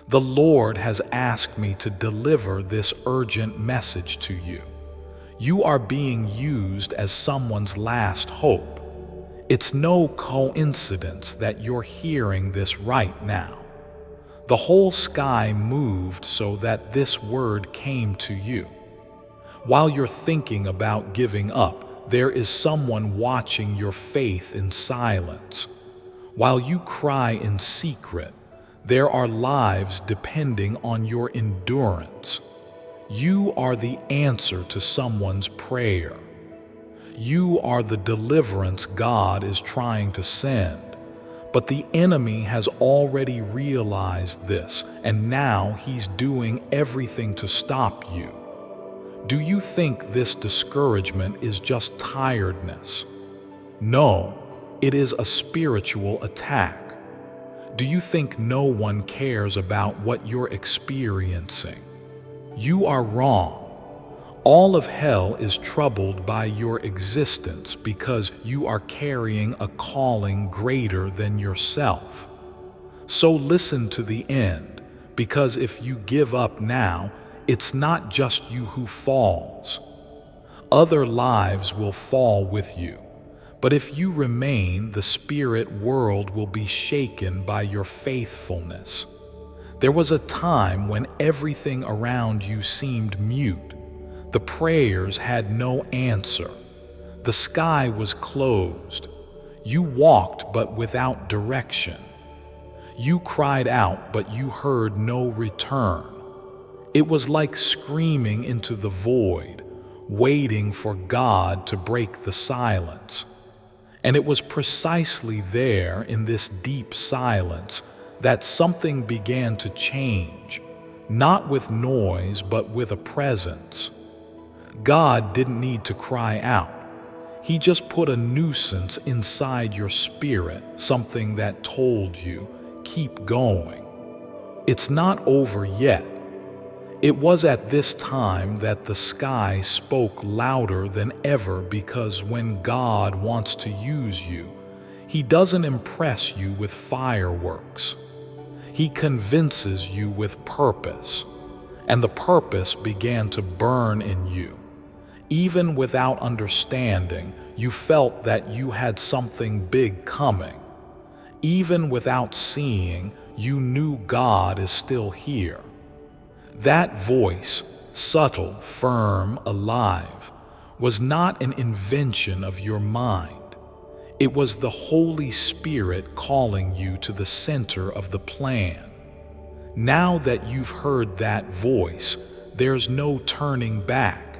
The Lord has asked me to deliver this urgent message to you. You are being used as someone's last hope. It's no coincidence that you're hearing this right now. The whole sky moved so that this word came to you. While you're thinking about giving up, there is someone watching your faith in silence. While you cry in secret, there are lives depending on your endurance. You are the answer to someone's prayer. You are the deliverance God is trying to send. But the enemy has already realized this, and now he's doing everything to stop you. Do you think this discouragement is just tiredness? No, it is a spiritual attack. Do you think no one cares about what you're experiencing? You are wrong. All of hell is troubled by your existence because you are carrying a calling greater than yourself. So listen to the end, because if you give up now, it's not just you who falls. Other lives will fall with you. But if you remain, the spirit world will be shaken by your faithfulness. There was a time when everything around you seemed mute. The prayers had no answer. The sky was closed. You walked but without direction. You cried out but you heard no return. It was like screaming into the void, waiting for God to break the silence. And it was precisely there in this deep silence that something began to change, not with noise but with a presence. God didn't need to cry out. He just put a nuisance inside your spirit, something that told you, keep going. It's not over yet. It was at this time that the sky spoke louder than ever, because when God wants to use you, He doesn't impress you with fireworks. He convinces you with purpose, and the purpose began to burn in you. Even without understanding, you felt that you had something big coming. Even without seeing, you knew God is still here. That voice, subtle, firm, alive, was not an invention of your mind. It was the Holy Spirit calling you to the center of the plan. Now that you've heard that voice, there's no turning back.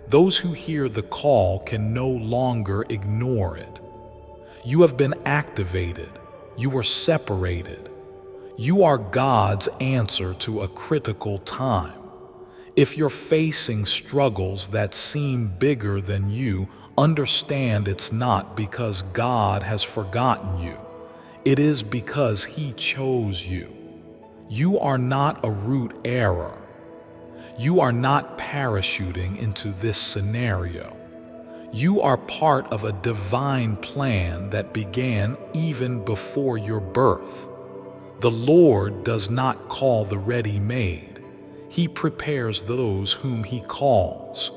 Those who hear the call can no longer ignore it. You have been activated. You were separated. You are God's answer to a critical time. If you're facing struggles that seem bigger than you, understand it's not because God has forgotten you. It is because He chose you. You are not a root error. You are not parachuting into this scenario. You are part of a divine plan that began even before your birth. The Lord does not call the ready-made. He prepares those whom He calls.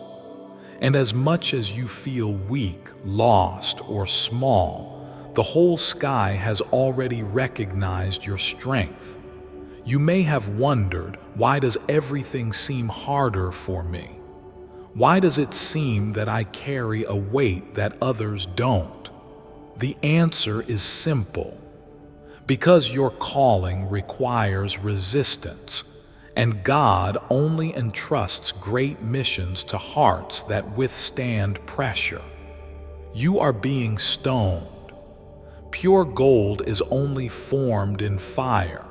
And as much as you feel weak, lost, or small, the whole sky has already recognized your strength. You may have wondered, why does everything seem harder for me? Why does it seem that I carry a weight that others don't? The answer is simple. Because your calling requires resistance, and God only entrusts great missions to hearts that withstand pressure. You are being stoned. Pure gold is only formed in fire.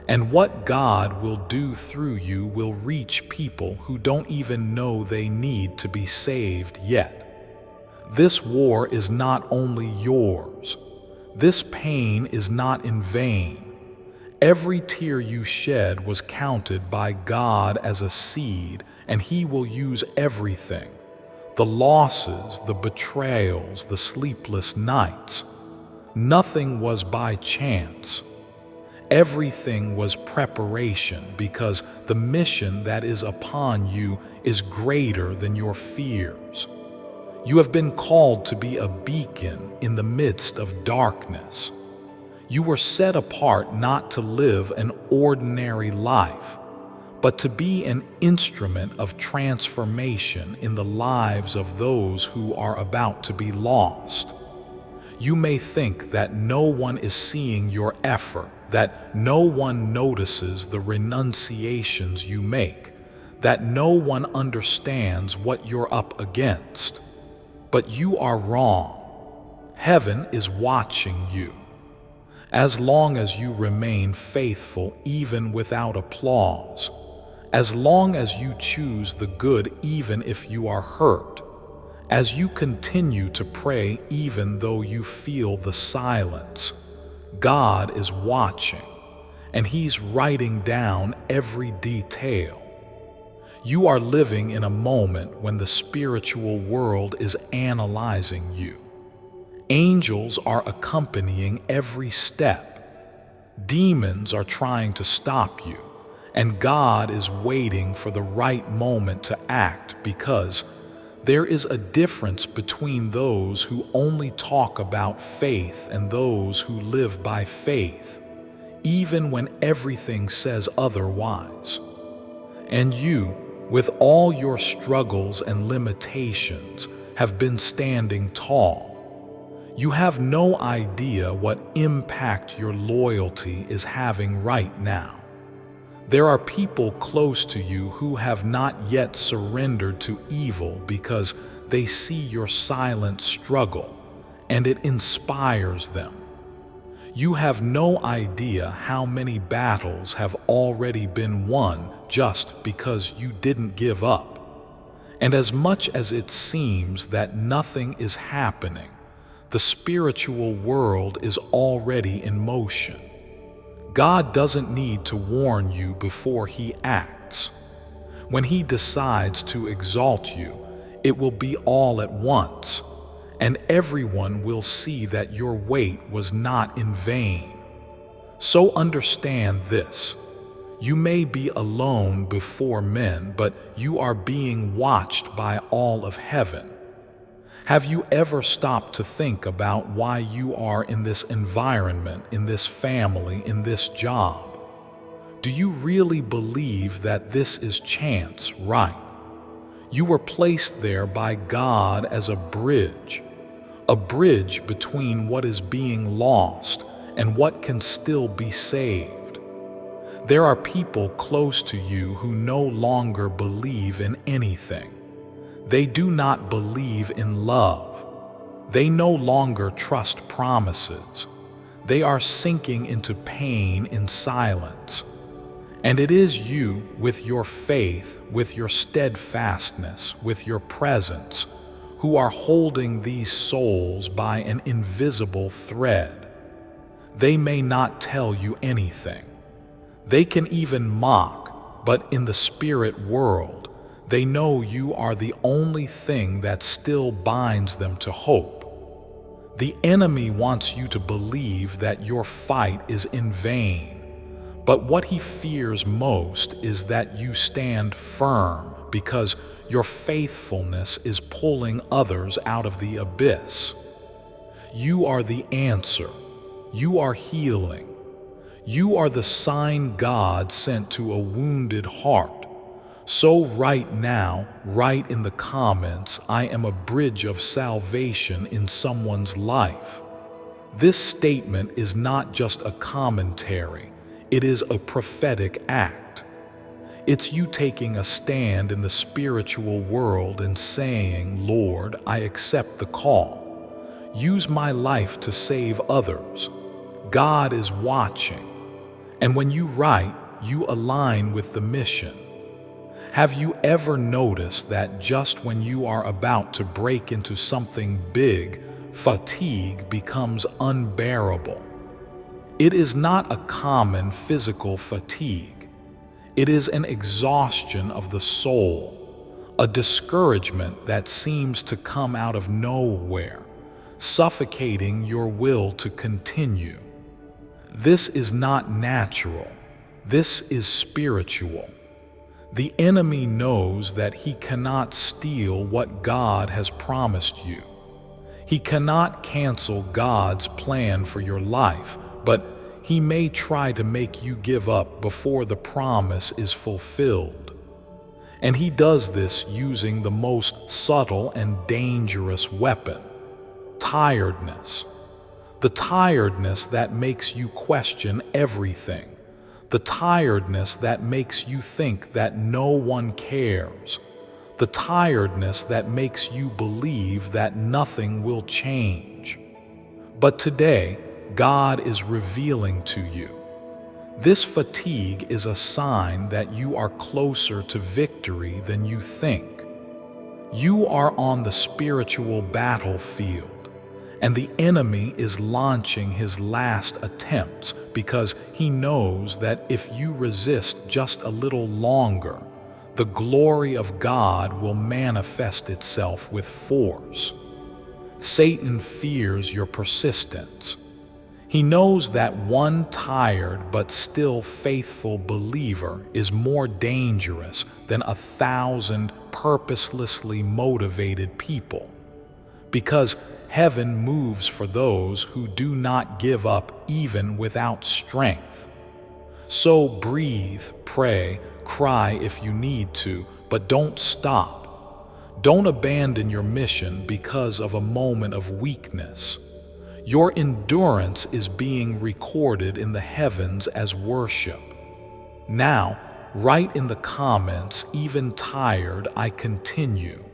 And what God will do through you will reach people who don't even know they need to be saved yet. This war is not only yours. This pain is not in vain. Every tear you shed was counted by God as a seed, and He will use everything. The losses, the betrayals, the sleepless nights. Nothing was by chance. Everything was preparation because the mission that is upon you is greater than your fears. You have been called to be a beacon in the midst of darkness. You were set apart not to live an ordinary life, but to be an instrument of transformation in the lives of those who are about to be lost. You may think that no one is seeing your effort, that no one notices the renunciations you make, that no one understands what you're up against. But you are wrong. Heaven is watching you. As long as you remain faithful even without applause, as long as you choose the good even if you are hurt, as you continue to pray even though you feel the silence, God is watching, and He's writing down every detail. You are living in a moment when the spiritual world is analyzing you. Angels are accompanying every step. Demons are trying to stop you, and God is waiting for the right moment to act, because there is a difference between those who only talk about faith and those who live by faith, even when everything says otherwise. And you, with all your struggles and limitations, have been standing tall. You have no idea what impact your loyalty is having right now. There are people close to you who have not yet surrendered to evil because they see your silent struggle, and it inspires them. You have no idea how many battles have already been won just because you didn't give up. And as much as it seems that nothing is happening, the spiritual world is already in motion. God doesn't need to warn you before He acts. When He decides to exalt you, it will be all at once, and everyone will see that your wait was not in vain. So understand this: you may be alone before men, but you are being watched by all of heaven. Have you ever stopped to think about why you are in this environment, in this family, in this job? Do you really believe that this is chance, right? You were placed there by God as a bridge between what is being lost and what can still be saved. There are people close to you who no longer believe in anything. They do not believe in love. They no longer trust promises. They are sinking into pain in silence. And it is you, with your faith, with your steadfastness, with your presence, who are holding these souls by an invisible thread. They may not tell you anything. They can even mock, but in the spirit world, they know you are the only thing that still binds them to hope. The enemy wants you to believe that your fight is in vain, but what he fears most is that you stand firm because your faithfulness is pulling others out of the abyss. You are the answer. You are healing. You are the sign God sent to a wounded heart. So right now, write in the comments, "I am a bridge of salvation in someone's life." This statement is not just a commentary, it is a prophetic act. It's you taking a stand in the spiritual world and saying, "Lord, I accept the call. Use my life to save others." God is watching. And when you write, you align with the mission. Have you ever noticed that just when you are about to break into something big, fatigue becomes unbearable? It is not a common physical fatigue. It is an exhaustion of the soul, a discouragement that seems to come out of nowhere, suffocating your will to continue. This is not natural. This is spiritual. The enemy knows that he cannot steal what God has promised you. He cannot cancel God's plan for your life, but he may try to make you give up before the promise is fulfilled. And he does this using the most subtle and dangerous weapon: tiredness. The tiredness that makes you question everything. The tiredness that makes you think that no one cares. The tiredness that makes you believe that nothing will change. But today, God is revealing to you. This fatigue is a sign that you are closer to victory than you think. You are on the spiritual battlefield, and the enemy is launching his last attempts because he knows that if you resist just a little longer, the glory of God will manifest itself with force. Satan fears your persistence. He knows that one tired but still faithful believer is more dangerous than 1,000 purposelessly motivated people, because heaven moves for those who do not give up even without strength. So breathe, pray, cry if you need to, but don't stop. Don't abandon your mission because of a moment of weakness. Your endurance is being recorded in the heavens as worship. Now, write in the comments, "Even tired, I continue."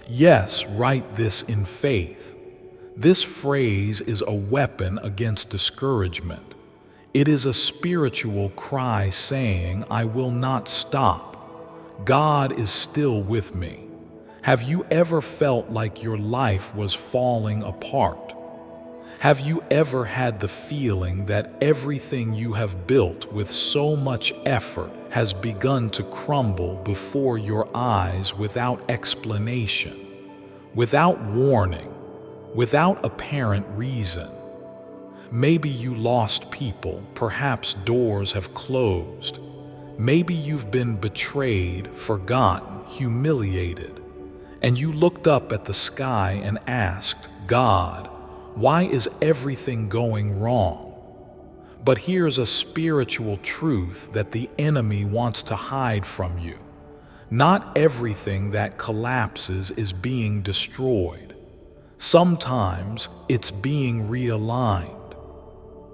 Yes, write this in faith. This phrase is a weapon against discouragement. It is a spiritual cry saying, "I will not stop. God is still with me." Have you ever felt like your life was falling apart? Have you ever had the feeling that everything you have built with so much effort has begun to crumble before your eyes without explanation, without warning, without apparent reason? Maybe you lost people, perhaps doors have closed. Maybe you've been betrayed, forgotten, humiliated, and you looked up at the sky and asked, "God, why is everything going wrong?" But here's a spiritual truth that the enemy wants to hide from you. Not everything that collapses is being destroyed. Sometimes it's being realigned.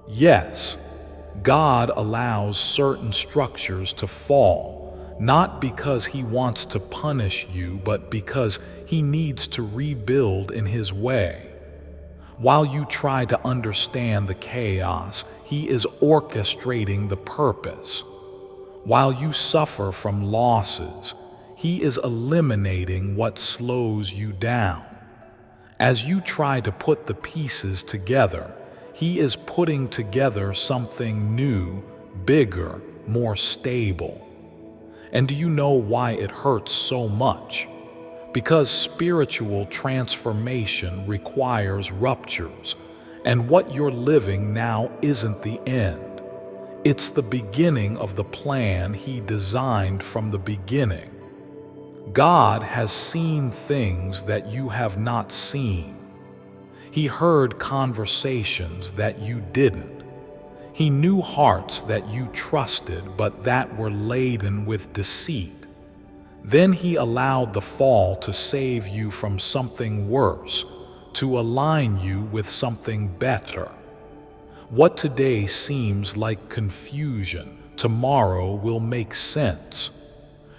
Yes, God allows certain structures to fall, not because he wants to punish you, but because he needs to rebuild in his way. While you try to understand the chaos, he is orchestrating the purpose. While you suffer from losses, he is eliminating what slows you down. As you try to put the pieces together, he is putting together something new, bigger, more stable. And do you know why it hurts so much? Because spiritual transformation requires ruptures, and what you're living now isn't the end. It's the beginning of the plan he designed from the beginning. God has seen things that you have not seen. He heard conversations that you didn't. He knew hearts that you trusted but that were laden with deceit. Then he allowed the fall to save you from something worse, to align you with something better. What today seems like confusion, tomorrow will make sense.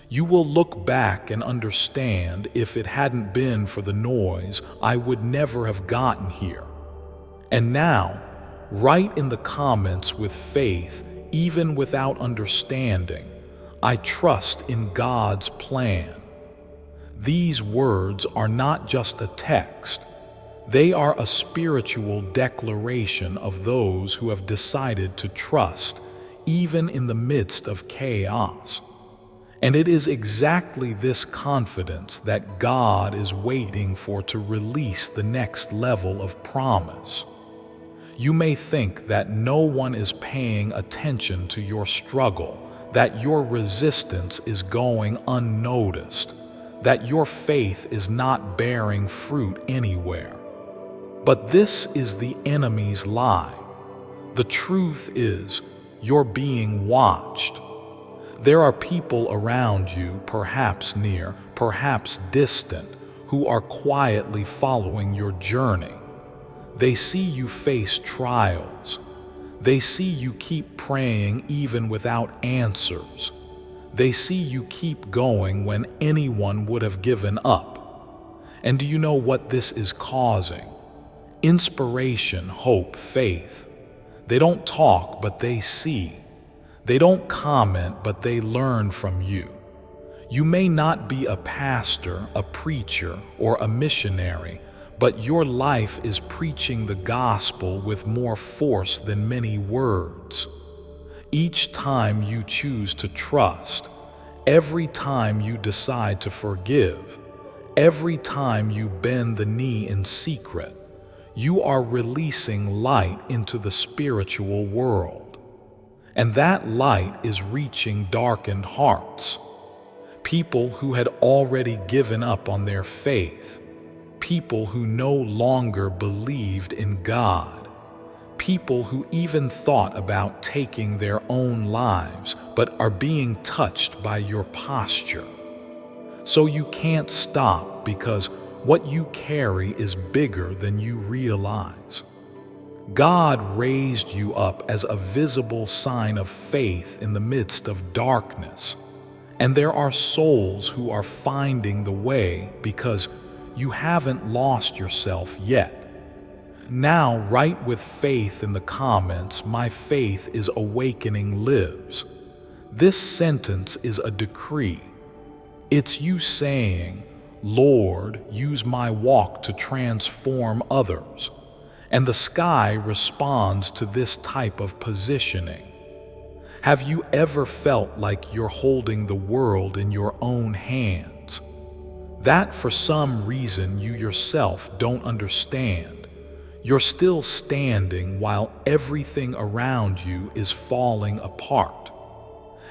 You will look back and understand, if it hadn't been for the noise, I would never have gotten here. And now, write in the comments with faith, even without understanding, "I trust in God's plan." These words are not just a text. They are a spiritual declaration of those who have decided to trust, even in the midst of chaos. And it is exactly this confidence that God is waiting for to release the next level of promise. You may think that no one is paying attention to your struggle, that your resistance is going unnoticed, that your faith is not bearing fruit anywhere. But this is the enemy's lie. The truth is, you're being watched. There are people around you, perhaps near, perhaps distant, who are quietly following your journey. They see you face trials. They see you keep praying even without answers. They see you keep going when anyone would have given up. And do you know what this is causing? Inspiration, hope, faith. They don't talk, but they see. They don't comment, but they learn from you. You may not be a pastor, a preacher, or a missionary, but your life is preaching the gospel with more force than many words. Each time you choose to trust, every time you decide to forgive, every time you bend the knee in secret, you are releasing light into the spiritual world. And that light is reaching darkened hearts. People who had already given up on their faith. People who no longer believed in God. People who even thought about taking their own lives, but are being touched by your posture. So you can't stop because what you carry is bigger than you realize. God raised you up as a visible sign of faith in the midst of darkness. And there are souls who are finding the way because you haven't lost yourself yet. Now, write with faith in the comments, "My faith is awakening lives." This sentence is a decree. It's you saying, "Lord, use my walk to transform others." And the sky responds to this type of positioning. Have you ever felt like you're holding the world in your own hands? That for some reason you yourself don't understand. You're still standing while everything around you is falling apart.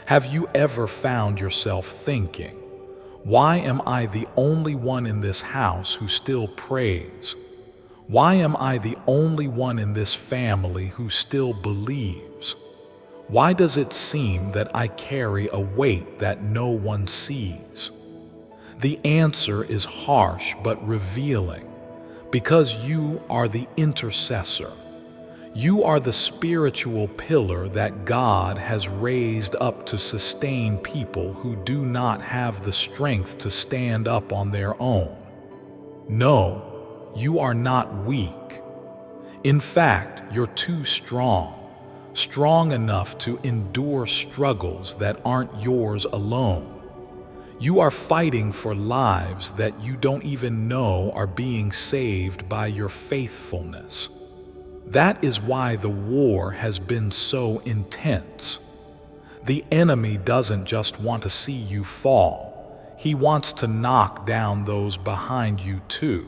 Have you ever found yourself thinking, "Why am I the only one in this house who still prays? Why am I the only one in this family who still believes? Why does it seem that I carry a weight that no one sees?" The answer is harsh but revealing, because you are the intercessor. You are the spiritual pillar that God has raised up to sustain people who do not have the strength to stand up on their own. No, you are not weak. In fact, you're too strong enough to endure struggles that aren't yours alone. You are fighting for lives that you don't even know are being saved by your faithfulness. That is why the war has been so intense. The enemy doesn't just want to see you fall. He wants to knock down those behind you too.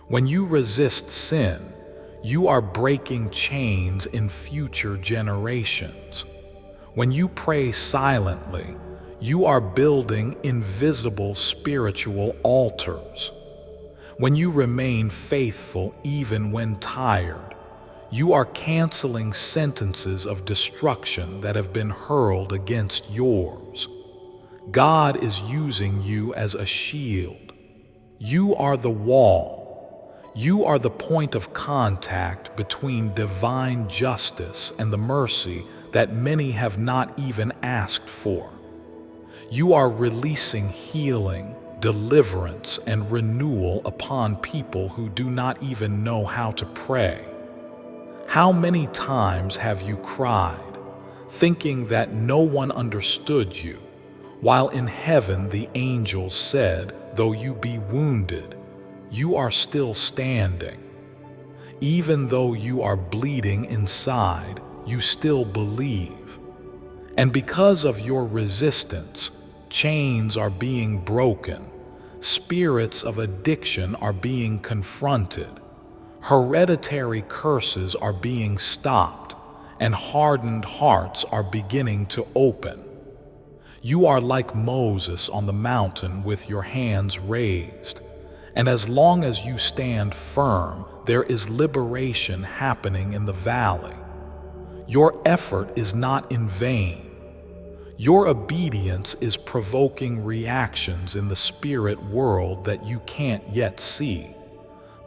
When you resist sin, you are breaking chains in future generations. When you pray silently, you are building invisible spiritual altars. When you remain faithful even when tired, you are canceling sentences of destruction that have been hurled against yours. God is using you as a shield. You are the wall. You are the point of contact between divine justice and the mercy that many have not even asked for. You are releasing healing, deliverance, and renewal upon people who do not even know how to pray. How many times have you cried, thinking that no one understood you, while in heaven the angels said, "Though you be wounded, you are still standing. Even though you are bleeding inside, you still believe." And because of your resistance, chains are being broken. Spirits of addiction are being confronted. Hereditary curses are being stopped, and hardened hearts are beginning to open. You are like Moses on the mountain with your hands raised, and as long as you stand firm, there is liberation happening in the valley. Your effort is not in vain. Your obedience is provoking reactions in the spirit world that you can't yet see.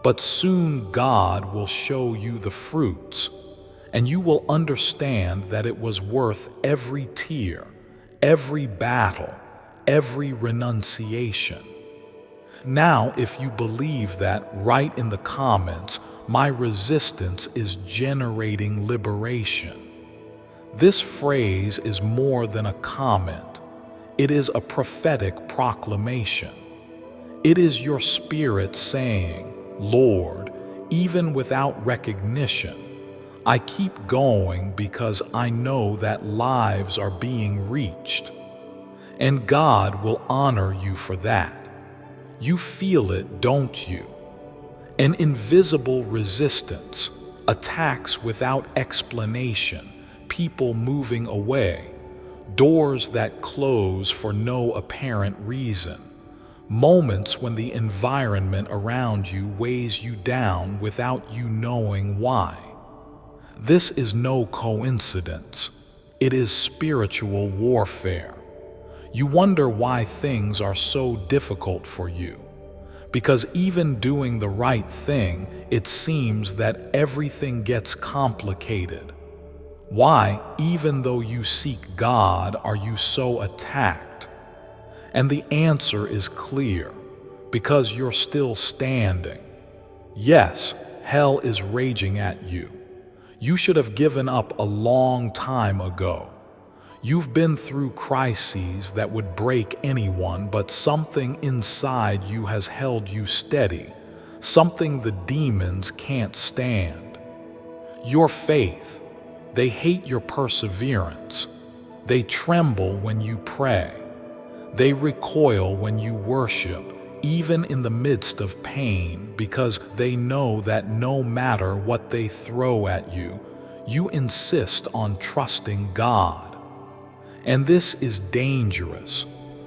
But soon God will show you the fruits, and you will understand that it was worth every tear, every battle, every renunciation. Now, if you believe that, write in the comments, "My resistance is generating liberation." This phrase is more than a comment. It is a prophetic proclamation. It is your spirit saying, "Lord, even without recognition, I keep going because I know that lives are being reached." And God will honor you for that. You feel it, don't you? An invisible resistance, attacks without explanation, people moving away, doors that close for no apparent reason, moments when the environment around you weighs you down without you knowing why. This is no coincidence. It is spiritual warfare. You wonder why things are so difficult for you. Because even doing the right thing, it seems that everything gets complicated. Why, even though you seek God, are you so attacked? And the answer is clear, because you're still standing. Yes, hell is raging at you. You should have given up a long time ago. You've been through crises that would break anyone, but something inside you has held you steady, something the demons can't stand. Your faith. They hate your perseverance. They tremble when you pray. They recoil when you worship, even in the midst of pain, because they know that no matter what they throw at you, you insist on trusting God. And this is dangerous,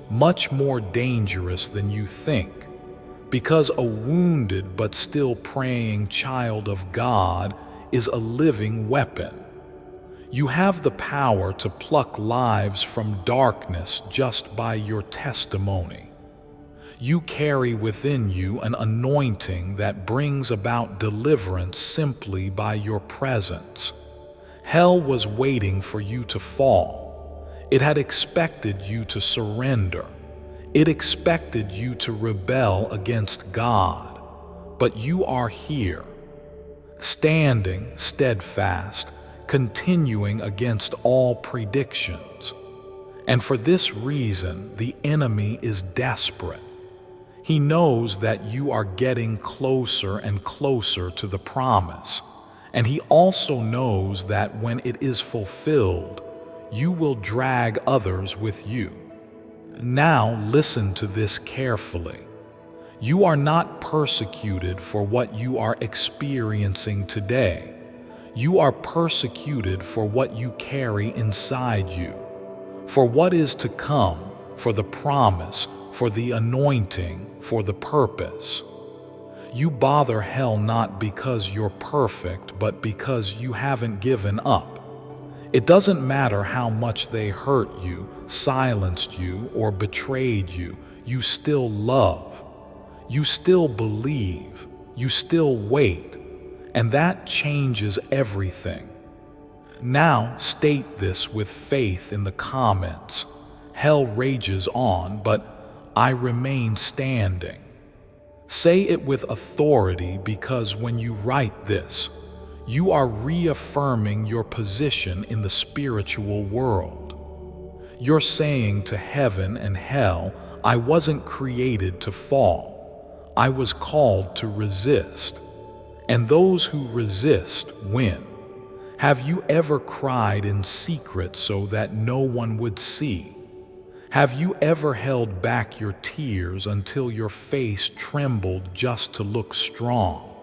much more dangerous than you think, because a wounded but still praying child of God is a living weapon. You have the power to pluck lives from darkness just by your testimony. You carry within you an anointing that brings about deliverance simply by your presence. Hell was waiting for you to fall. It had expected you to surrender. It expected you to rebel against God. But you are here, standing steadfast, continuing against all predictions. And for this reason, the enemy is desperate. He knows that you are getting closer and closer to the promise. And he also knows that when it is fulfilled, you will drag others with you. Now listen to this carefully. You are not persecuted for what you are experiencing today. You are persecuted for what you carry inside you, for what is to come, for the promise, for the anointing, for the purpose. You bother hell not because you're perfect, but because you haven't given up. It doesn't matter how much they hurt you, silenced you, or betrayed you, you still love. You still believe. You still wait. And that changes everything. Now state this with faith in the comments. Hell rages on, but I remain standing. Say it with authority, because when you write this, you are reaffirming your position in the spiritual world. You're saying to heaven and hell, I wasn't created to fall. I was called to resist. And those who resist win. Have you ever cried in secret so that no one would see? Have you ever held back your tears until your face trembled just to look strong?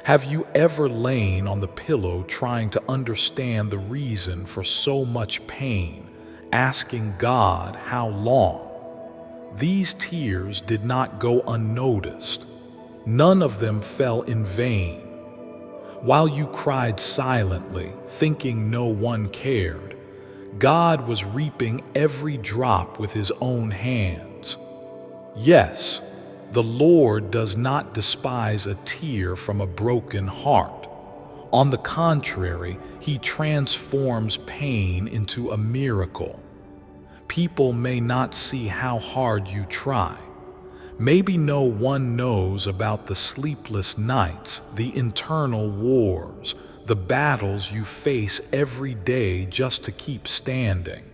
Have you ever lain on the pillow trying to understand the reason for so much pain, asking God how long? These tears did not go unnoticed. None of them fell in vain. While you cried silently, thinking no one cared, God was reaping every drop with His own hands. Yes, the Lord does not despise a tear from a broken heart. On the contrary, He transforms pain into a miracle. People may not see how hard you try. Maybe no one knows about the sleepless nights, the internal wars, the battles you face every day just to keep standing.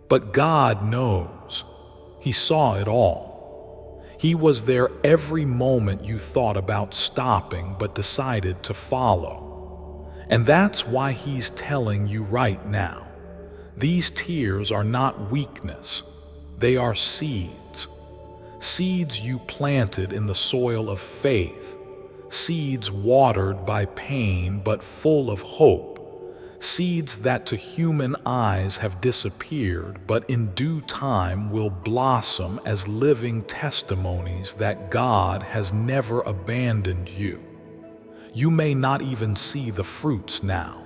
But God knows. He saw it all. He was there every moment you thought about stopping but decided to follow. And that's why He's telling you right now, these tears are not weakness. They are seeds. Seeds you planted in the soil of faith, seeds watered by pain but full of hope, seeds that to human eyes have disappeared but in due time will blossom as living testimonies that God has never abandoned you. You may not even see the fruits now.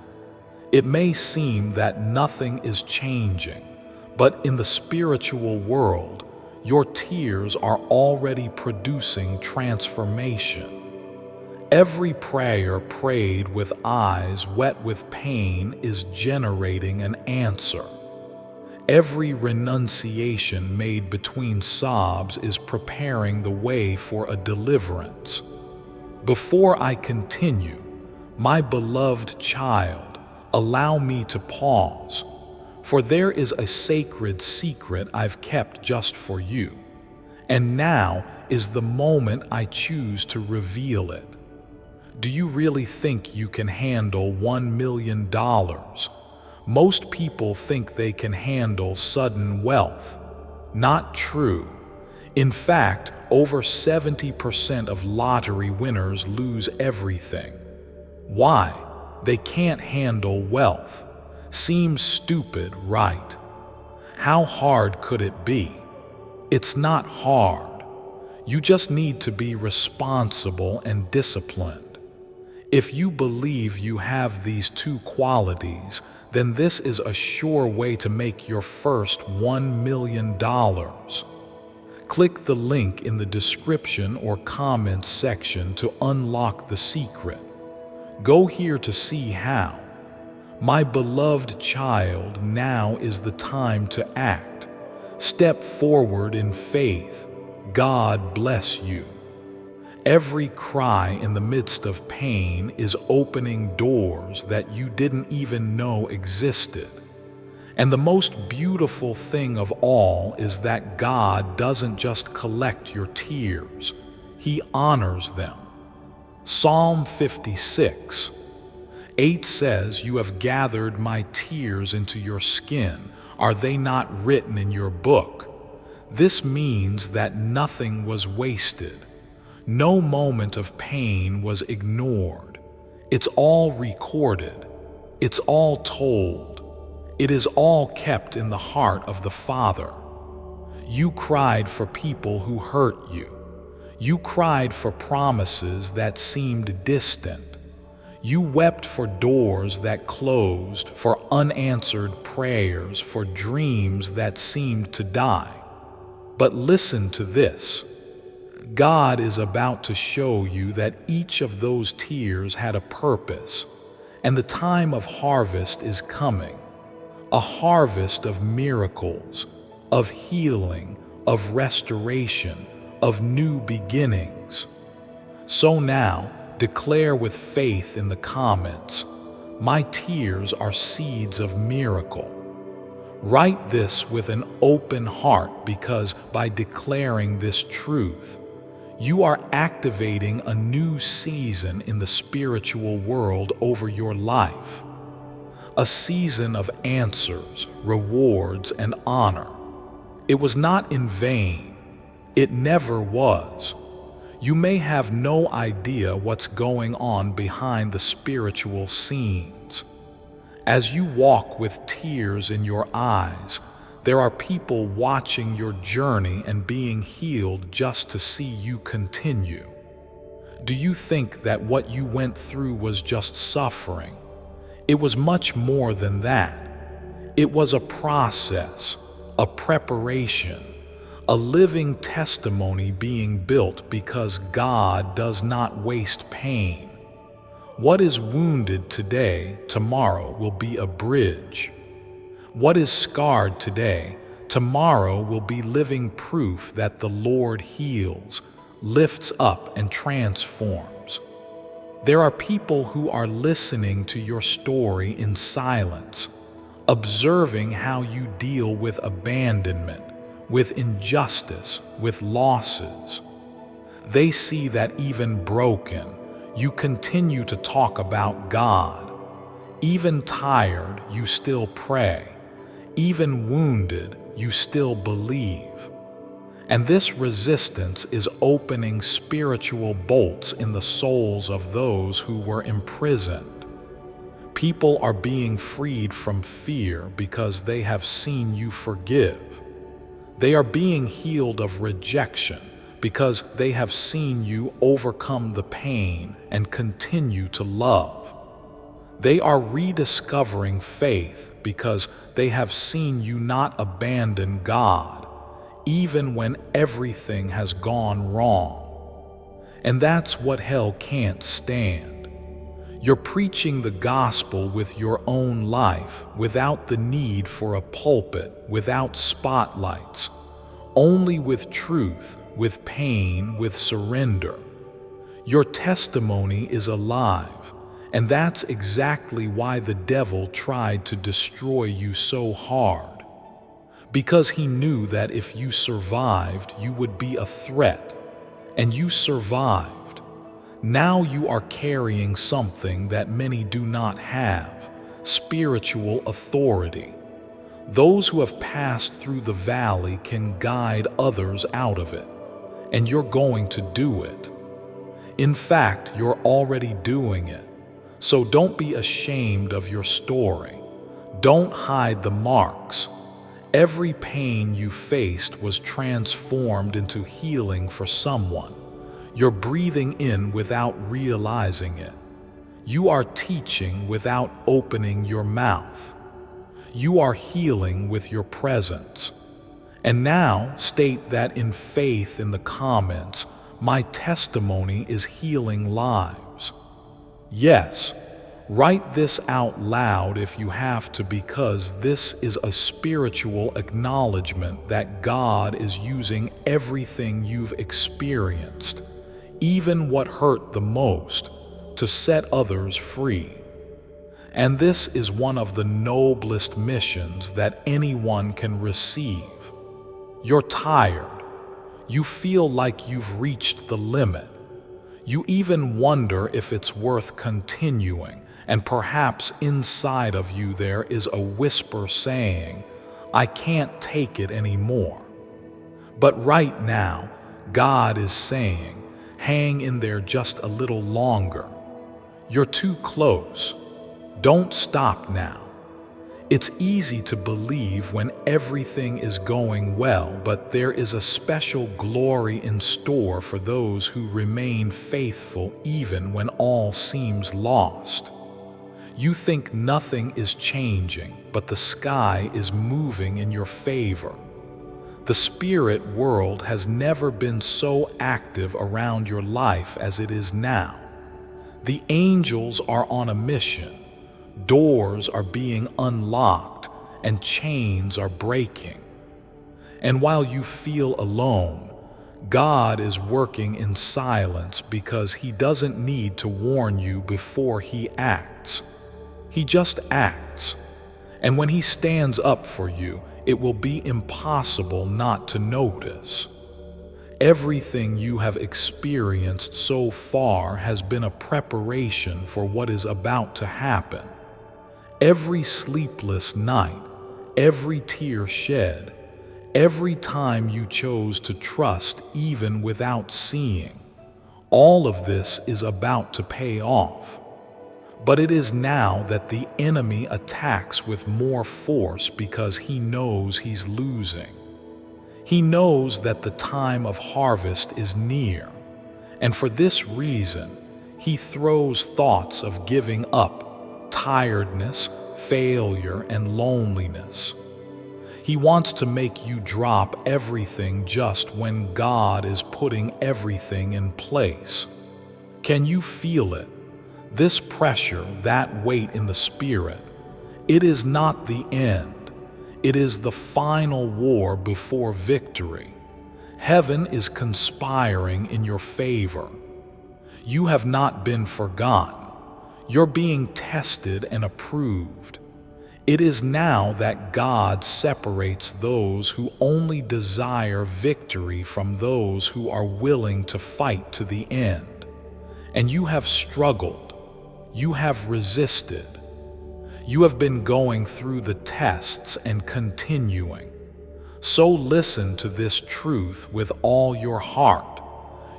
It may seem that nothing is changing, but in the spiritual world, your tears are already producing transformation. Every prayer prayed with eyes wet with pain is generating an answer. Every renunciation made between sobs is preparing the way for a deliverance. Before I continue, my beloved child, allow me to pause. For there is a sacred secret I've kept just for you, and now is the moment I choose to reveal it. Do you really think you can handle $1 million? Most people think they can handle sudden wealth. Not true. In fact, over 70% of lottery winners lose everything. Why? They can't handle wealth. Seems stupid, right? How hard could it be? It's not hard. You just need to be responsible and disciplined. If you believe you have these two qualities, then this is a sure way to make your first $1 million. Click the link in the description or comments section to unlock the secret. Go here to see how. My beloved child, now is the time to act. Step forward in faith. God bless you. Every cry in the midst of pain is opening doors that you didn't even know existed. And the most beautiful thing of all is that God doesn't just collect your tears, He honors them. Psalm 56:8 says, "You have gathered my tears into your skin. Are they not written in your book?" This means that nothing was wasted. No moment of pain was ignored. It's all recorded. It's all told. It is all kept in the heart of the Father. You cried for people who hurt you. You cried for promises that seemed distant. You wept for doors that closed, for unanswered prayers, for dreams that seemed to die. But listen to this. God is about to show you that each of those tears had a purpose, and the time of harvest is coming. A harvest of miracles, of healing, of restoration, of new beginnings. So now, declare with faith in the comments, "My tears are seeds of miracle." Write this with an open heart, because by declaring this truth, you are activating a new season in the spiritual world over your life. A season of answers, rewards, and honor. It was not in vain. It never was. You may have no idea what's going on behind the spiritual scenes. As you walk with tears in your eyes, there are people watching your journey and being healed just to see you continue. Do you think that what you went through was just suffering? It was much more than that. It was a process, a preparation, a living testimony being built, because God does not waste pain. What is wounded today, tomorrow will be a bridge. What is scarred today, tomorrow will be living proof that the Lord heals, lifts up, and transforms. There are people who are listening to your story in silence, observing how you deal with abandonment, with injustice, with losses. They see that even broken, you continue to talk about God. Even tired, you still pray. Even wounded, you still believe. And this resistance is opening spiritual bolts in the souls of those who were imprisoned. People are being freed from fear because they have seen you forgive. They are being healed of rejection because they have seen you overcome the pain and continue to love. They are rediscovering faith because they have seen you not abandon God, even when everything has gone wrong. And that's what hell can't stand. You're preaching the gospel with your own life, without the need for a pulpit, without spotlights, only with truth, with pain, with surrender. Your testimony is alive, and that's exactly why the devil tried to destroy you so hard. Because he knew that if you survived, you would be a threat, and you survived. Now you are carrying something that many do not have: spiritual authority. Those who have passed through the valley can guide others out of it, and you're going to do it. In fact, you're already doing it. So don't be ashamed of your story. Don't hide the marks. Every pain you faced was transformed into healing for someone. You're breathing in without realizing it. You are teaching without opening your mouth. You are healing with your presence. And now state that in faith in the comments, my testimony is healing lives. Yes, write this out loud if you have to, because this is a spiritual acknowledgement that God is using everything you've experienced, even what hurt the most, to set others free. And this is one of the noblest missions that anyone can receive. You're tired. You feel like you've reached the limit. You even wonder if it's worth continuing, and perhaps inside of you there is a whisper saying, I can't take it anymore. But right now, God is saying, hang in there just a little longer. You're too close. Don't stop now. It's easy to believe when everything is going well, but there is a special glory in store for those who remain faithful even when all seems lost. You think nothing is changing, but the sky is moving in your favor. The spirit world has never been so active around your life as it is now. The angels are on a mission. Doors are being unlocked and chains are breaking. And while you feel alone, God is working in silence, because He doesn't need to warn you before He acts. He just acts. And when He stands up for you, it will be impossible not to notice. Everything you have experienced so far has been a preparation for what is about to happen. Every sleepless night, every tear shed, every time you chose to trust even without seeing, All of this is about to pay off. But it is now that the enemy attacks with more force because he knows he's losing. He knows that the time of harvest is near, and for this reason, he throws thoughts of giving up, tiredness, failure, and loneliness. He wants to make you drop everything just when God is putting everything in place. Can you feel it? This pressure, that weight in the spirit. It is not the end. It is the final war before victory. Heaven is conspiring in your favor. You have not been forgotten. You're being tested and approved. It is now that God separates those who only desire victory from those who are willing to fight to the end. And you have struggled. You have resisted. You have been going through the tests and continuing. So listen to this truth with all your heart.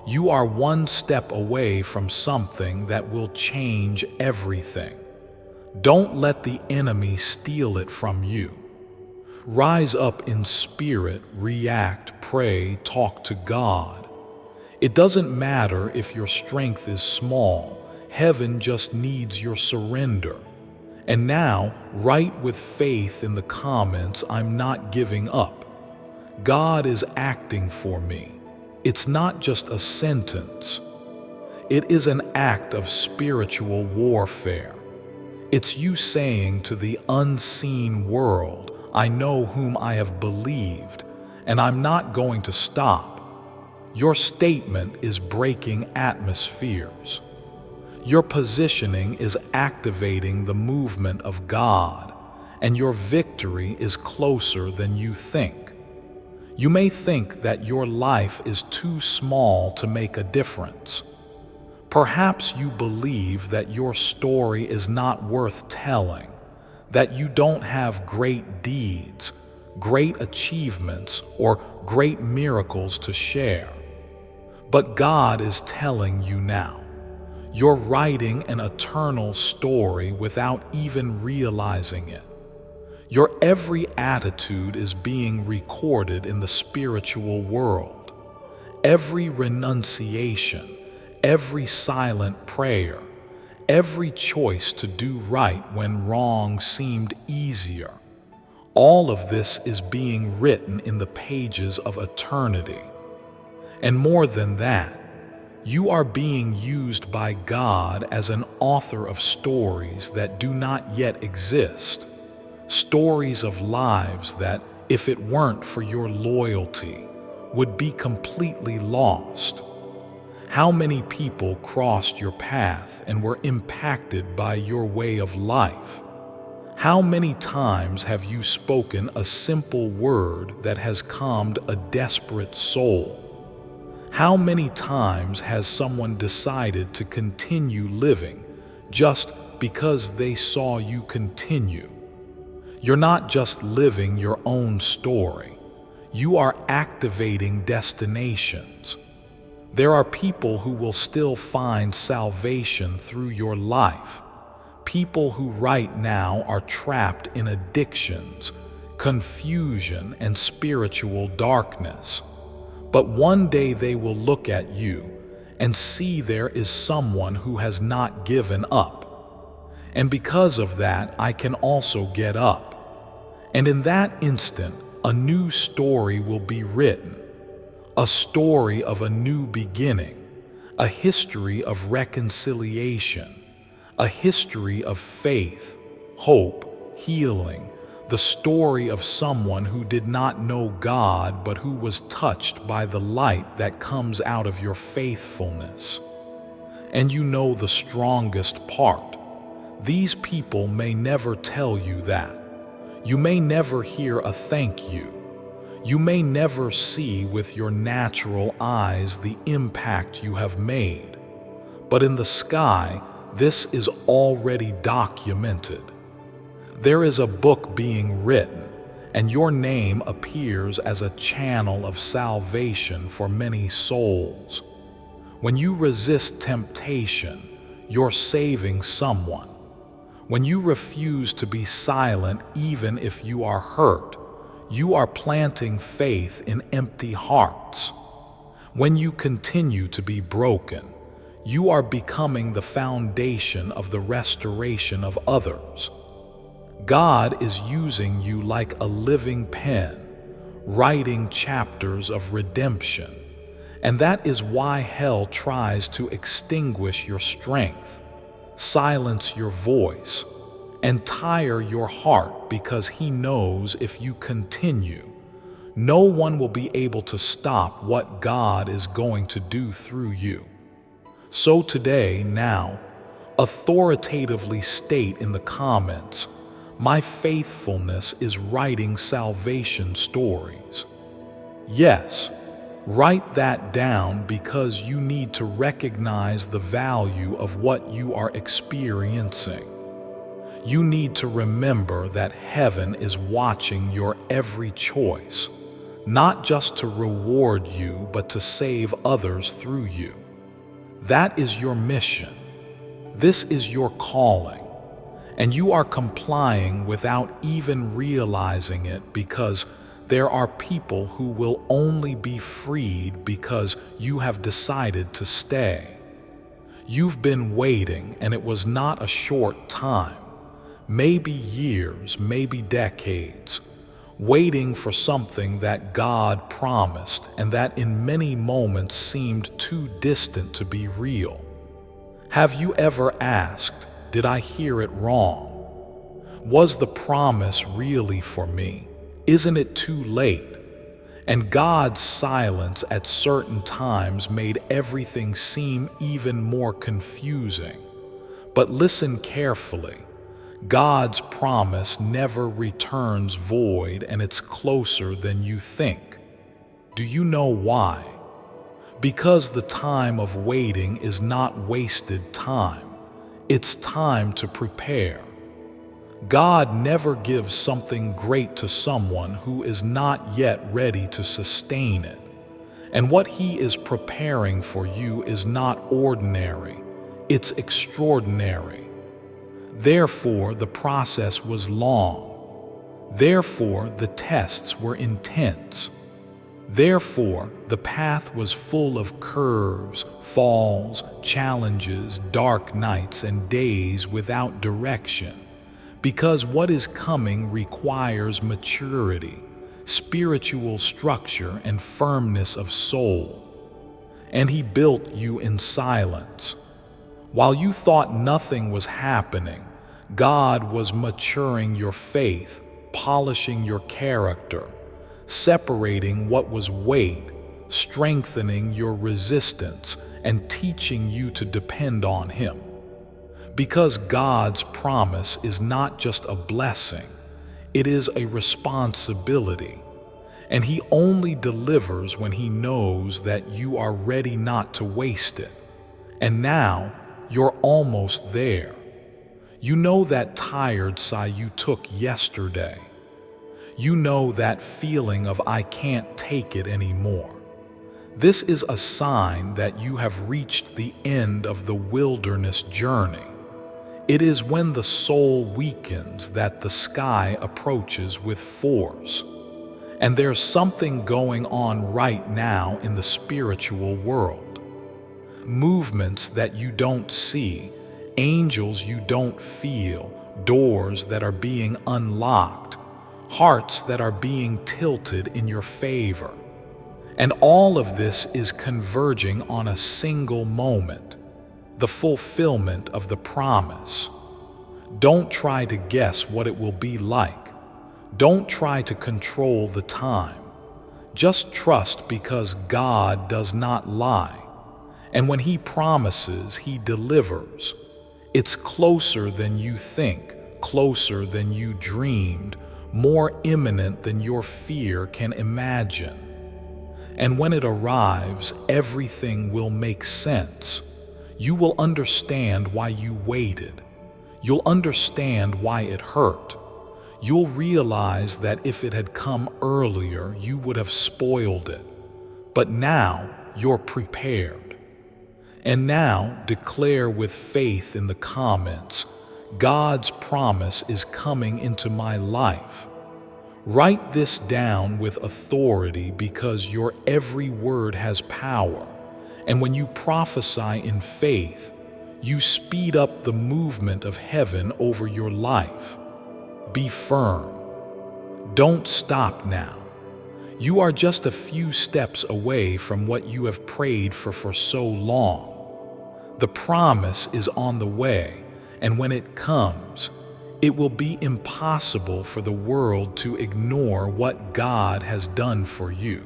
You are one step away from something that will change everything. Don't let the enemy steal it from you. Rise up in spirit, react, pray, talk to God. It doesn't matter if your strength is small. Heaven just needs your surrender. And now, write with faith in the comments, I'm not giving up. God is acting for me. It's not just a sentence. It is an act of spiritual warfare. It's you saying to the unseen world, I know whom I have believed, and I'm not going to stop. Your statement is breaking atmospheres. Your positioning is activating the movement of God, and your victory is closer than you think. You may think that your life is too small to make a difference. Perhaps you believe that your story is not worth telling, that you don't have great deeds, great achievements, or great miracles to share. But God is telling you now. You're writing an eternal story without even realizing it. Your every attitude is being recorded in the spiritual world. Every renunciation, every silent prayer, every choice to do right when wrong seemed easier. All of this is being written in the pages of eternity. And more than that, you are being used by God as an author of stories that do not yet exist. Stories of lives that, if it weren't for your loyalty, would be completely lost. How many people crossed your path and were impacted by your way of life? How many times have you spoken a simple word that has calmed a desperate soul? How many times has someone decided to continue living just because they saw you continue? You're not just living your own story. You are activating destinations. There are people who will still find salvation through your life. People who right now are trapped in addictions, confusion, and spiritual darkness. But one day they will look at you and see there is someone who has not given up. And because of that, I can also get up. And in that instant, a new story will be written. A story of a new beginning, a history of reconciliation, a history of faith, hope, healing, the story of someone who did not know God but who was touched by the light that comes out of your faithfulness. And you know the strongest part. These people may never tell you that. You may never hear a thank you. You may never see with your natural eyes the impact you have made. But in the sky, this is already documented. There is a book being written, and your name appears as a channel of salvation for many souls. When you resist temptation, you're saving someone. When you refuse to be silent even if you are hurt, you are planting faith in empty hearts. When you continue to be broken, you are becoming the foundation of the restoration of others. God is using you like a living pen, writing chapters of redemption. And that is why hell tries to extinguish your strength, silence your voice, and tire your heart, because he knows if you continue, no one will be able to stop what God is going to do through you. So today, now, authoritatively state in the comments, "My faithfulness is writing salvation stories." Yes, write that down, because you need to recognize the value of what you are experiencing. You need to remember that heaven is watching your every choice, not just to reward you, but to save others through you. That is your mission. This is your calling, and you are complying without even realizing it, because there are people who will only be freed because you have decided to stay. You've been waiting, and it was not a short time. Maybe years, maybe decades, waiting for something that God promised and that in many moments seemed too distant to be real. Have you ever asked, did I hear it wrong? Was the promise really for me? Isn't it too late? And God's silence at certain times made everything seem even more confusing. But listen carefully. God's promise never returns void, and it's closer than you think. Do you know why? Because the time of waiting is not wasted time. It's time to prepare. God never gives something great to someone who is not yet ready to sustain it. And what He is preparing for you is not ordinary, it's extraordinary. Therefore, the process was long. Therefore, the tests were intense. Therefore, the path was full of curves, falls, challenges, dark nights, and days without direction. Because what is coming requires maturity, spiritual structure, and firmness of soul. And He built you in silence. While you thought nothing was happening, God was maturing your faith, polishing your character, separating what was weight, strengthening your resistance, and teaching you to depend on Him. Because God's promise is not just a blessing, it is a responsibility. And He only delivers when He knows that you are ready not to waste it. And now, you're almost there. You know that tired sigh you took yesterday. You know that feeling of "I can't take it anymore." This is a sign that you have reached the end of the wilderness journey. It is when the soul weakens that the sky approaches with force. And there's something going on right now in the spiritual world. Movements that you don't see, angels you don't feel, doors that are being unlocked, hearts that are being tilted in your favor. And all of this is converging on a single moment, the fulfillment of the promise. Don't try to guess what it will be like. Don't try to control the time. Just trust, because God does not lie. And when He promises, He delivers. It's closer than you think, closer than you dreamed, more imminent than your fear can imagine. And when it arrives, everything will make sense. You will understand why you waited. You'll understand why it hurt. You'll realize that if it had come earlier, you would have spoiled it. But now you're prepared. And now declare with faith in the comments, God's promise is coming into my life. Write this down with authority because your every word has power. And when you prophesy in faith, you speed up the movement of heaven over your life. Be firm. Don't stop now. You are just a few steps away from what you have prayed for so long. The promise is on the way, and when it comes, it will be impossible for the world to ignore what God has done for you.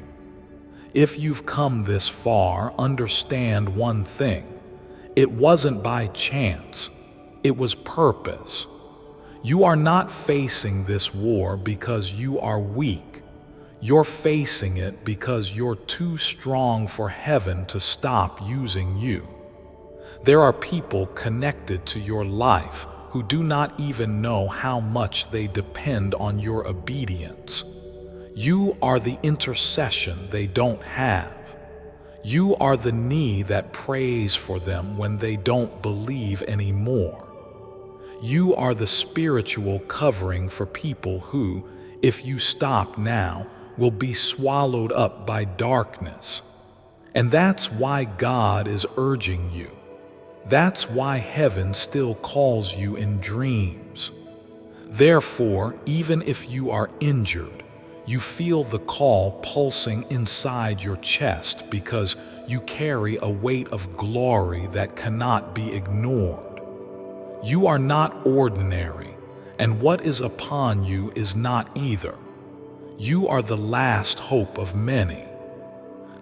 If you've come this far, understand one thing. It wasn't by chance. It was purpose. You are not facing this war because you are weak. You're facing it because you're too strong for heaven to stop using you. There are people connected to your life who do not even know how much they depend on your obedience. You are the intercession they don't have. You are the knee that prays for them when they don't believe anymore. You are the spiritual covering for people who, if you stop now, will be swallowed up by darkness. And that's why God is urging you. That's why heaven still calls you in dreams. Therefore, even if you are injured, you feel the call pulsing inside your chest because you carry a weight of glory that cannot be ignored. You are not ordinary, and what is upon you is not either. You are the last hope of many.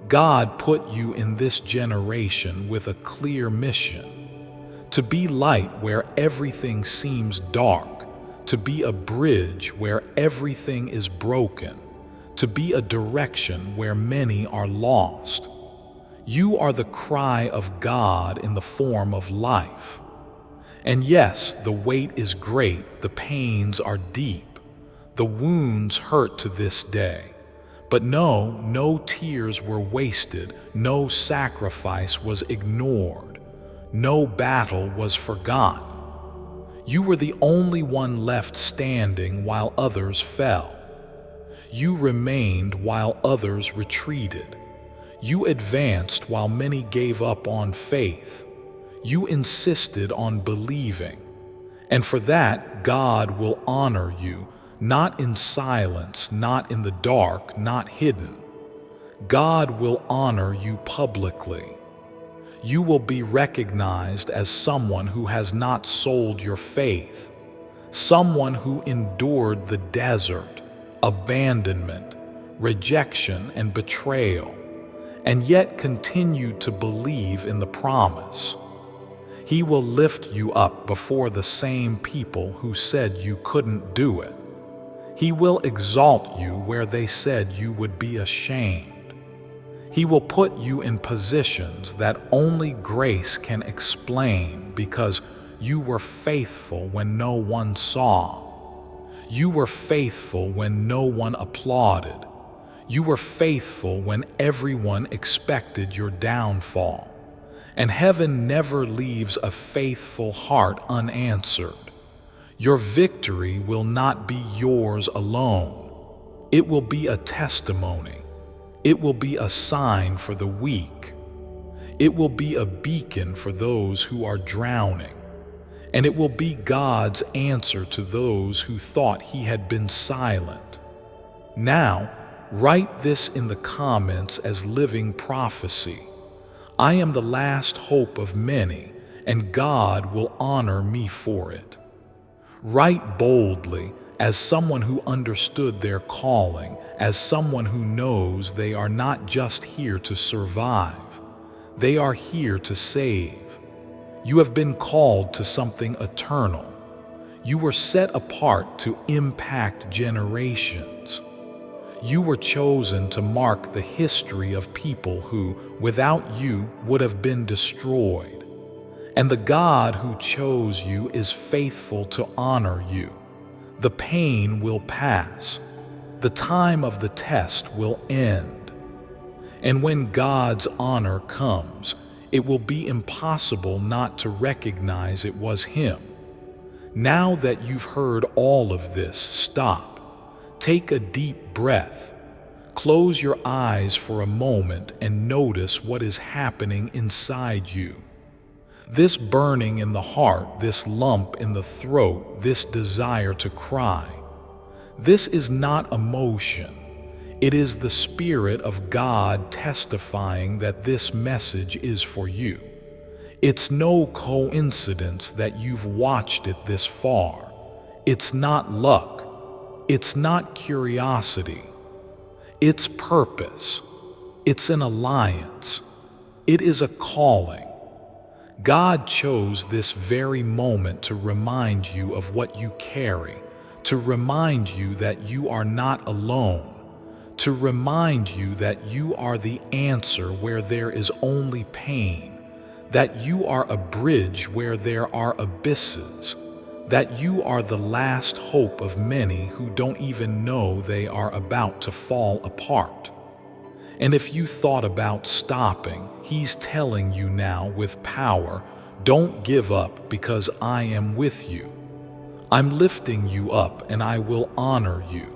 God put you in this generation with a clear mission: to be light where everything seems dark, to be a bridge where everything is broken, to be a direction where many are lost. You are the cry of God in the form of life. And yes, the weight is great, the pains are deep, the wounds hurt to this day. But no tears were wasted, no sacrifice was ignored, no battle was forgotten. You were the only one left standing while others fell. You remained while others retreated. You advanced while many gave up on faith. You insisted on believing. And for that, God will honor you, not in silence, not in the dark, not hidden. God will honor you publicly. You will be recognized as someone who has not sold your faith, someone who endured the desert, abandonment, rejection, and betrayal, and yet continued to believe in the promise. He will lift you up before the same people who said you couldn't do it. He will exalt you where they said you would be ashamed. He will put you in positions that only grace can explain because you were faithful when no one saw. You were faithful when no one applauded. You were faithful when everyone expected your downfall. And heaven never leaves a faithful heart unanswered. Your victory will not be yours alone. It will be a testimony. It will be a sign for the weak. It will be a beacon for those who are drowning. And it will be God's answer to those who thought He had been silent. Now, write this in the comments as living prophecy. I am the last hope of many, and God will honor me for it. Write boldly, as someone who understood their calling, as someone who knows they are not just here to survive. They are here to save. You have been called to something eternal. You were set apart to impact generations. You were chosen to mark the history of people who, without you, would have been destroyed. And the God who chose you is faithful to honor you. The pain will pass. The time of the test will end. And when God's honor comes, it will be impossible not to recognize it was him. Now that you've heard all of this, stop. Take a deep breath. Close your eyes for a moment and notice what is happening inside you. This burning in the heart, this lump in the throat, this desire to cry. This is not emotion. It is the Spirit of God testifying that this message is for you. It's no coincidence that you've watched it this far. It's not luck. It's not curiosity. It's purpose. It's an alliance. It is a calling. God chose this very moment to remind you of what you carry, to remind you that you are not alone, to remind you that you are the answer where there is only pain, that you are a bridge where there are abysses, that you are the last hope of many who don't even know they are about to fall apart. And if you thought about stopping, he's telling you now with power, don't give up because I am with you. I'm lifting you up and I will honor you.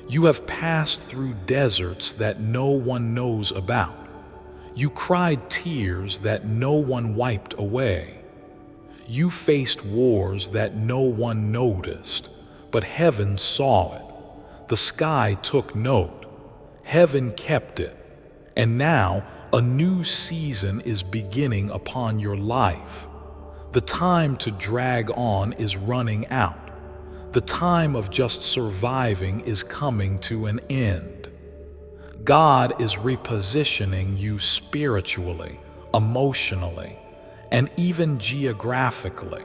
You have passed through deserts that no one knows about. You cried tears that no one wiped away. You faced wars that no one noticed, but heaven saw it. The sky took note. Heaven kept it. And now a new season is beginning upon your life. The time to drag on is running out. The time of just surviving is coming to an end. God is repositioning you spiritually, emotionally, and even geographically.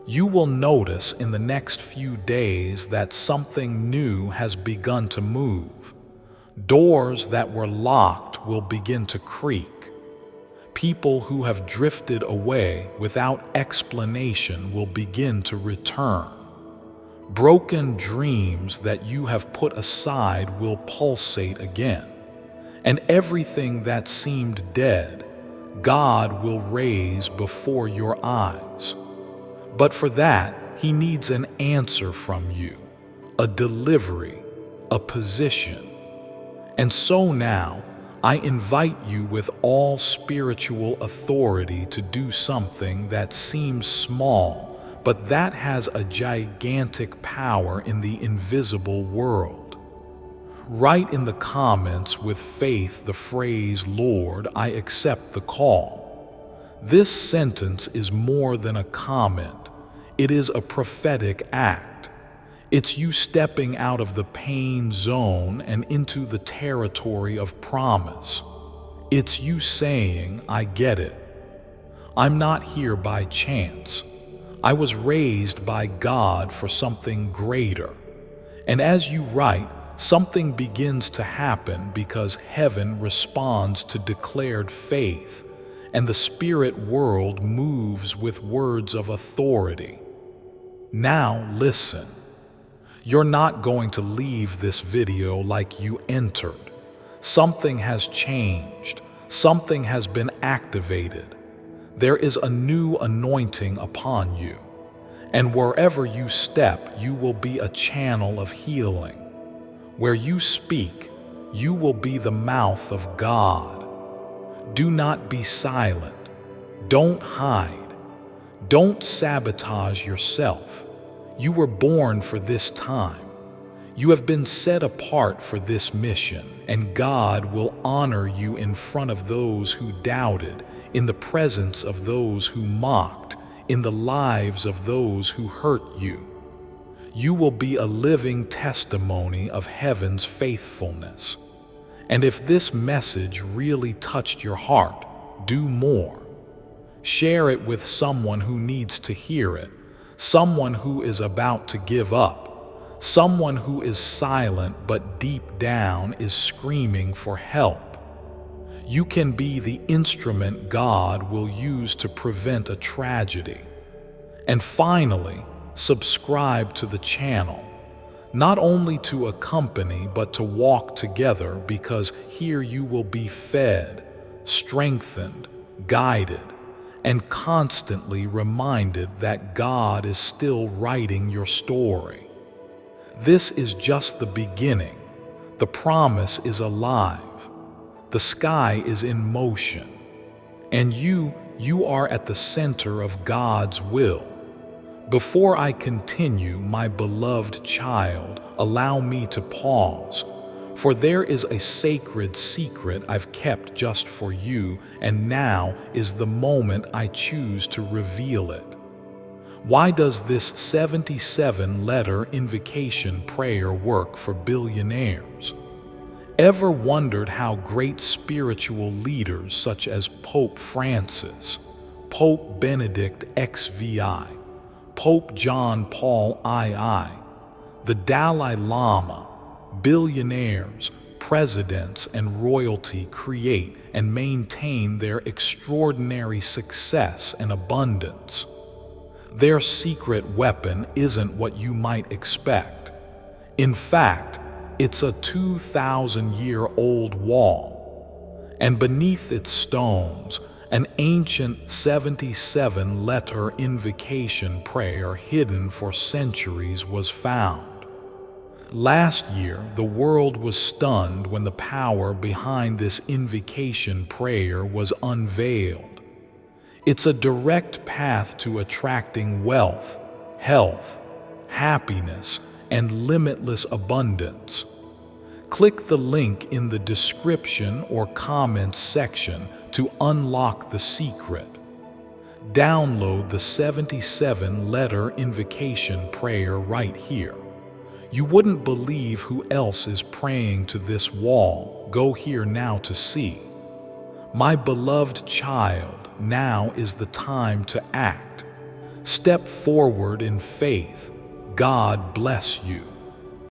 You will notice in the next few days that something new has begun to move. Doors that were locked will begin to creak. People who have drifted away without explanation will begin to return. Broken dreams that you have put aside will pulsate again, and everything that seemed dead, God will raise before your eyes. But for that, he needs an answer from you, a delivery, a position. And so now, I invite you with all spiritual authority to do something that seems small, but that has a gigantic power in the invisible world. Write in the comments with faith the phrase, "Lord, I accept the call." This sentence is more than a comment. It is a prophetic act. It's you stepping out of the pain zone and into the territory of promise. It's you saying, "I get it. I'm not here by chance. I was raised by God for something greater." And as you write, something begins to happen because heaven responds to declared faith, and the spirit world moves with words of authority. Now listen. You're not going to leave this video like you entered. Something has changed. Something has been activated. There is a new anointing upon you. And wherever you step, you will be a channel of healing. Where you speak, you will be the mouth of God. Do not be silent. Don't hide. Don't sabotage yourself. You were born for this time. You have been set apart for this mission, and God will honor you in front of those who doubted, in the presence of those who mocked, in the lives of those who hurt you. You will be a living testimony of heaven's faithfulness. And if this message really touched your heart, do more. Share it with someone who needs to hear it, someone who is about to give up, someone who is silent but deep down is screaming for help. You can be the instrument God will use to prevent a tragedy. And finally, subscribe to the channel, not only to accompany but to walk together, because here you will be fed, strengthened, guided, and constantly reminded that God is still writing your story. This is just the beginning. The promise is alive. The sky is in motion. And you are at the center of God's will. Before I continue, my beloved child, allow me to pause, for there is a sacred secret I've kept just for you, and now is the moment I choose to reveal it. Why does this 77-letter invocation prayer work for billionaires? Ever wondered how great spiritual leaders such as Pope Francis, Pope Benedict XVI, Pope John Paul II, the Dalai Lama, billionaires, presidents, and royalty create and maintain their extraordinary success and abundance? Their secret weapon isn't what you might expect. In fact, it's a 2,000-year-old wall, and beneath its stones, an ancient 77-letter invocation prayer hidden for centuries was found. Last year, the world was stunned when the power behind this invocation prayer was unveiled. It's a direct path to attracting wealth, health, happiness, and limitless abundance. Click the link in the description or comments section to unlock the secret. Download the 77-letter invocation prayer right here. You wouldn't believe who else is praying to this wall. Go here now to see. My beloved child, now is the time to act. Step forward in faith. God bless you.